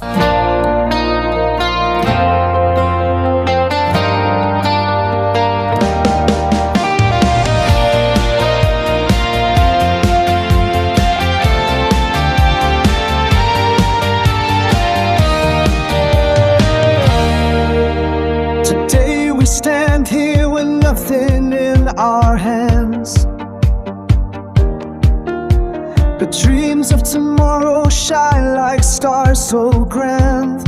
Today we stand here with nothing in our hands, but dreams of tomorrow shine like stars so grand.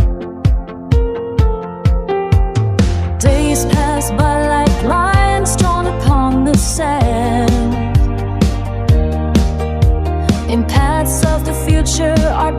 Days pass by like lines drawn upon the sand. In paths of the future, our